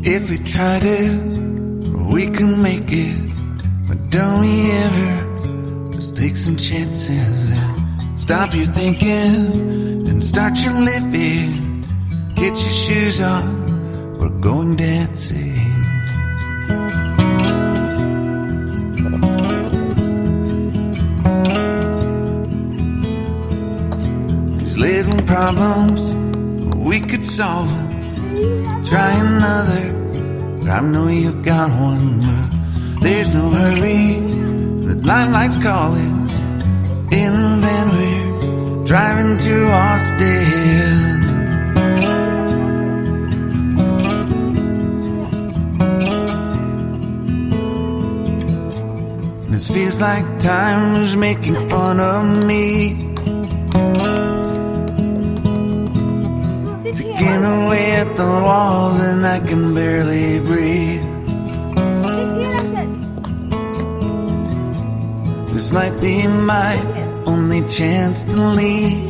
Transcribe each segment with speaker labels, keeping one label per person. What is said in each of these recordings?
Speaker 1: If we try to, we can make it. But don't we ever just take some chances and stop your thinking and start your living. Get your shoes on, we're going dancing. These little problems, we could solve them. Try another, but I know you've got one. But there's no hurry, the limelight's calling. In the van we're driving to Austin. This feels like time is making fun of me. Taking away at the walls and I can barely breathe. This might be my only chance to leave.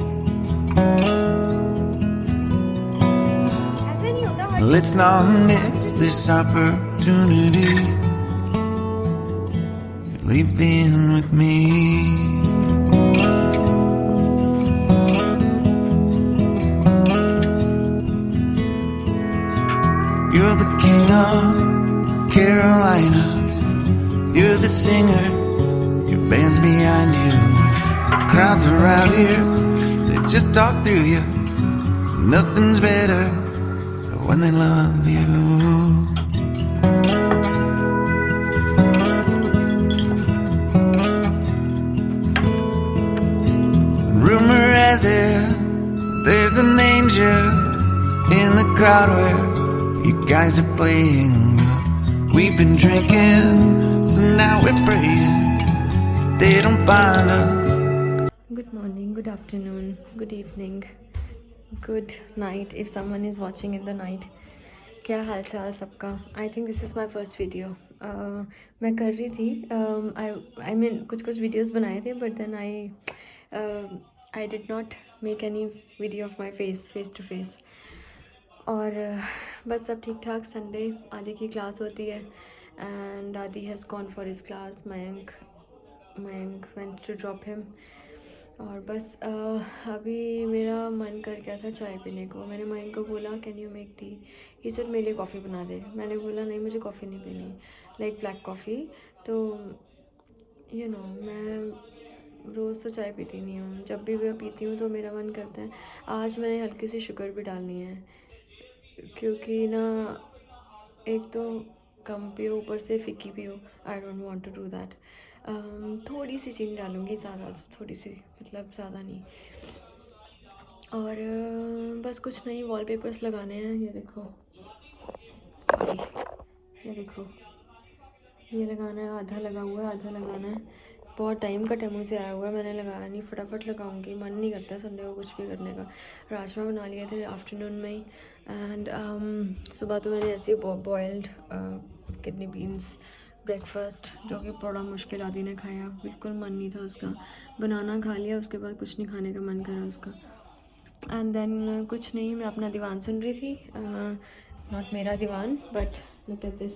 Speaker 1: Let's not miss this opportunity. You're leaving with me. You're the king of Carolina. You're the singer. Your band's behind you. Crowds around here, they just talk through you. Nothing's better when they love you. Rumor has it there's an angel in the crowd where you guys are playing. We've been drinking, so now we're praying they don't find us.
Speaker 2: Good morning, good afternoon, good evening, good night if someone is watching in the night. क्या हाल चाल सबका? I think this is my first video. मैं कर रही थी I mean कुछ videos बनाए थे but then I did not make any video of my face to face. और बस सब ठीक ठाक. संडे आदि की क्लास होती है and Aadi has gone for his class. Mayank went to drop him. और बस अभी मेरा मन कर गया था चाय पीने को. मैंने मयंक को बोला कैन यू मेक टी. ये सर मेरे लिए कॉफ़ी बना दे. मैंने बोला नहीं मुझे कॉफ़ी नहीं पीनी, लाइक ब्लैक कॉफ़ी. तो यू नो मैं रोज़ तो चाय पीती नहीं हूँ. जब भी मैं पीती हूँ तो मेरा मन करता है. आज मैंने हल्की सी शुगर भी डालनी है क्योंकि ना एक तो कम पियो ऊपर से फिक्की पियो. I don't want to do that. थोड़ी सी चीनी डालूँगी, ज़्यादा थोड़ी सी, मतलब ज़्यादा नहीं. और बस कुछ नहीं, वॉलपेपर्स लगाने हैं. ये देखो, सॉरी, ये देखो, ये लगाना है. आधा लगा हुआ है, आधा लगाना है. बहुत टाइम का टाइम मुझे आया हुआ है, मैंने लगाया नहीं. फटाफट लगाऊंगी, मन नहीं करता संडे को कुछ भी करने का. राजमा बना लिए थे आफ्टरनून में ही. एंड सुबह तो मैंने ऐसे बॉयल्ड किडनी बीन्स ब्रेकफास्ट, जो कि बड़ा मुश्किल आदि ने खाया. बिल्कुल मन नहीं था उसका. बनाना खा लिया, उसके बाद कुछ नहीं खाने का मन करा उसका. एंड देन कुछ नहीं, मैं अपना दीवान सुन रही थी. नॉट मेरा दीवान but look at this.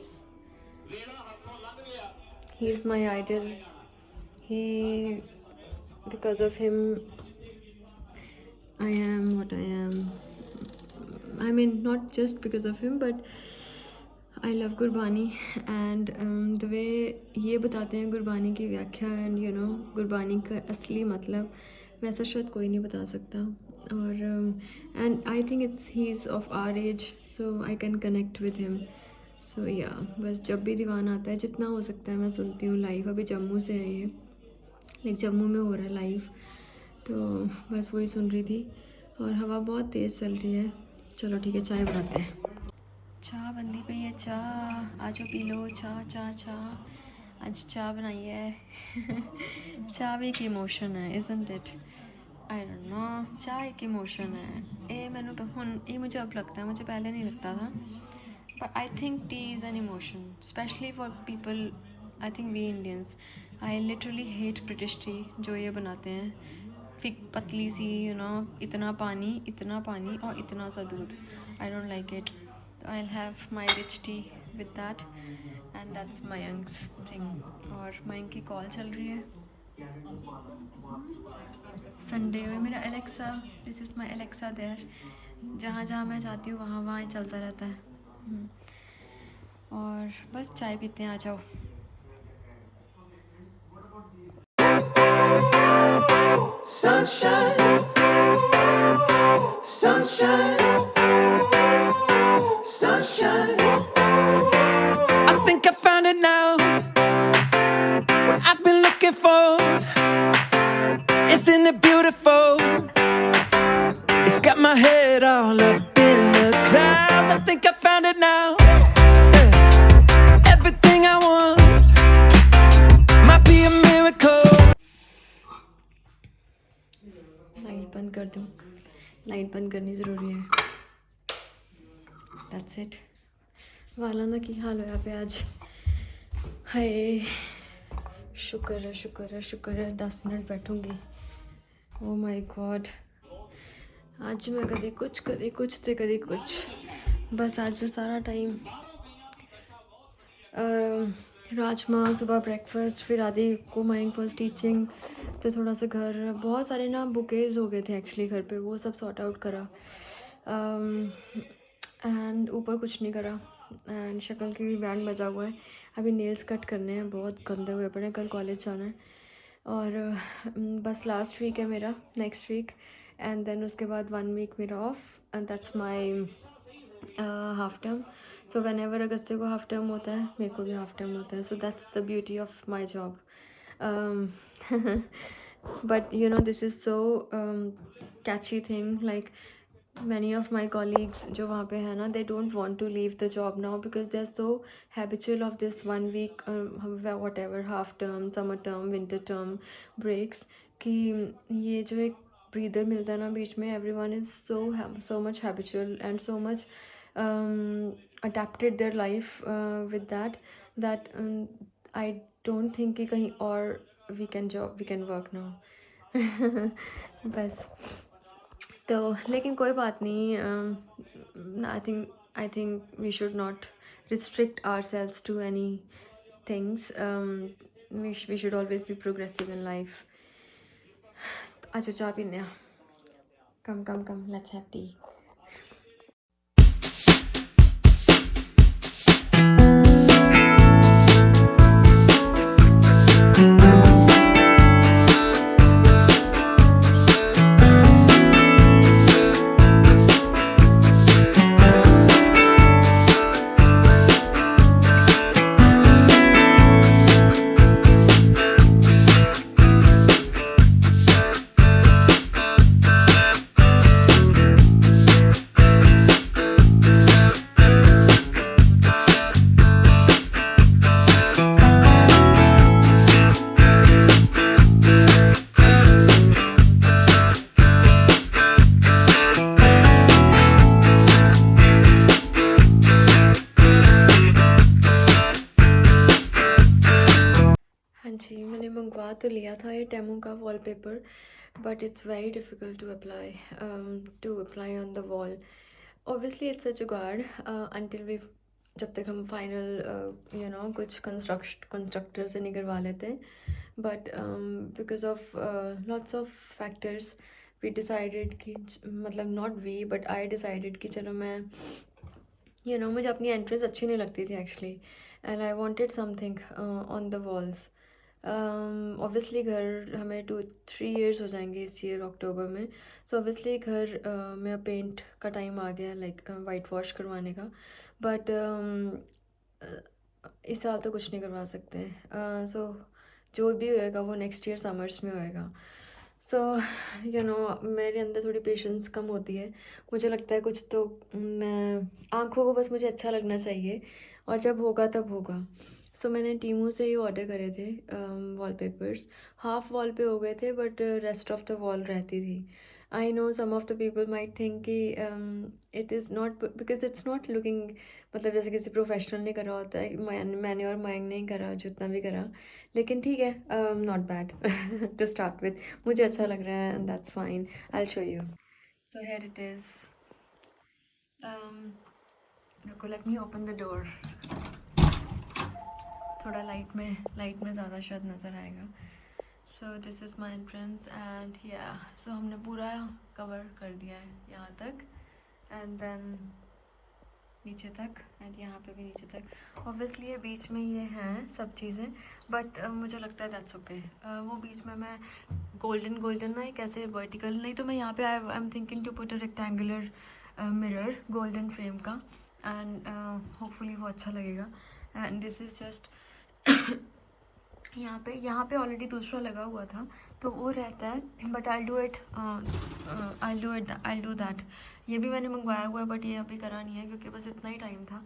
Speaker 2: He is my idol. Because of him I am what I am. I mean not just because of him but I love Gurbani. and the way ये बताते हैं गुरबानी की व्याख्या and you know गुरबानी का असली मतलब वैसा शायद कोई नहीं बता सकता. और and I think he's of our age so I can connect with him. so yeah, बस जब भी दीवान आता है जितना हो सकता है मैं सुनती हूँ लाइव. अभी जम्मू से है ये, लाइक जम्मू में हो रहा है लाइव, तो बस वही सुन रही थी. और हवा बहुत तेज़ चल रही है. चलो ठीक है, चाय बनाते हैं. चाय बनती पई है. चाय आ जाओ पी लो. चाय आज चाय बनाई है. चाय भी एक इमोशन है, isn't it? I don't know. चाय एक इमोशन है. ये मैंने हुन ये मुझे अब लगता है, मुझे पहले नहीं लगता था. But I think tea is an emotion specially for people. I think we Indians. I literally hate British tea जो ये बनाते हैं. फिक पतली सी, यू नो, इतना पानी और इतना सा दूध. I don't like it. I'll have my rich tea with that, and that's Mayank's thing. और मयंक की कॉल चल रही है. संडे है मेरा Alexa. This is my Alexa there. जहाँ जहाँ मैं जाती हूँ वहाँ वहाँ ही चलता रहता है. और बस चाय पीते हैं, आ जाओ.
Speaker 1: Sunshine, sunshine, sunshine. I think I found it now. What I've been looking for. Isn't it beautiful? It's got my head all up in the clouds. I think I found it now. Yeah. Everything I want might be a miracle.
Speaker 2: Light बंद कर दूँ. Light बंद करनी ज़रूरी है. That's it. वाला ना की हाल होया पे आज. हाय, शुक्र है शुक्र है शुक्र है 10 मिनट बैठूंगी. Oh my god. आज मैं कभी कुछ ते कभी कुछ. बस आज से सारा टाइम राजमा सुबह ब्रेकफास्ट, फिर आदि को मयंक फर्स्ट टीचिंग, तो थोड़ा सा घर, बहुत सारे ना बुकेज हो गए थे एक्चुअली घर पे, वो सब सॉर्ट आउट करा. एंड ऊपर कुछ नहीं करा. एंड शक्ल की भी बैंड बजा हुआ है. अभी नेल्स कट करने हैं, बहुत गंदे हुए पड़े. कल कॉलेज जाना है. और बस लास्ट वीक है मेरा, नेक्स्ट वीक. एंड देन उसके बाद 1 वीक मेरा off, and that's my half term. So whenever अगस्त को हाफ टर्म होता है, मेरे को भी हाफ टर्म होता है. So that's the beauty of my job. But you know this is so catchy thing. Like many of my colleagues जो वहाँ पे है ना, they don't want to leave the job now because they are so habitual of this 1 week whatever half term, summer term, winter term breaks, कि ये जो एक breather मिलता है ना बीच में, everyone is so much habitual and so much adapted their life with that I don't think कि कहीं और we can work now. बस. तो लेकिन कोई बात नहीं. I think we should not restrict ourselves to any things. We should always be progressive in life. अच्छा चाय पीने. Come let's have tea. जी, मैंने मंगवा तो लिया था ये टेमो का wallpaper, but it's very difficult to apply on the wall. Obviously it's a jugaad until we, जब तक हम फाइनल यू नो कुछ कंस्ट्रक्टर से नहीं करवा लेते. But because of lots of factors we decided कि, मतलब not we but I decided कि चलो मैं यू नो, मुझे अपनी एंट्रेंस अच्छी नहीं लगती थी actually, and I wanted something on the walls. Obviously घर हमें 2-3 years हो जाएंगे इस ईयर अक्टूबर में. सो ऑब्वियसली घर में पेंट का टाइम आ गया, लाइक वाइट वॉश करवाने का. बट इस साल तो कुछ नहीं करवा सकते. सो जो भी होएगा वो नेक्स्ट ईयर समर्स में होएगा. सो यू नो मेरे अंदर थोड़ी पेशेंस कम होती है. मुझे लगता है कुछ तो मैं, आँखों को बस मुझे अच्छा लगना चाहिए, और जब होगा तब होगा. सो मैंने टीमू से ही ऑर्डर करे थे वॉलपेपर्स. हाफ वॉल पे हो गए थे, but rest of the wall रहती थी. I know some of the people might think कि it is not, because it's not looking, मतलब जैसे किसी प्रोफेशनल ने करा होता है. मैंने और मयंक नहीं करा जितना भी करा, लेकिन ठीक है, not bad to start with. मुझे अच्छा लग रहा है, and that's fine. I will show you. So here it is. रुको आपको. Let me open the door. थोड़ा लाइट में ज़्यादा शायद नज़र आएगा. So this is my entrance and yeah so हमने पूरा कवर कर दिया है यहाँ तक एंड देन नीचे तक एंड यहाँ पे भी नीचे तक. ऑब्वियसली ये बीच में ये हैं सब चीज़ें बट मुझे लगता है दैट्स ओके. वो बीच में मैं गोल्डन ना एक ऐसे वर्टिकल नहीं तो मैं यहाँ पे I am thinking to put a rectangular mirror golden frame का एंड होपफुली वो अच्छा लगेगा. एंड दिस इज़ जस्ट यहाँ पे ऑलरेडी दूसरा लगा हुआ था तो वो रहता है बट आई डू दैट. ये भी मैंने मंगवाया हुआ है बट ये अभी करा नहीं है क्योंकि बस इतना ही टाइम था.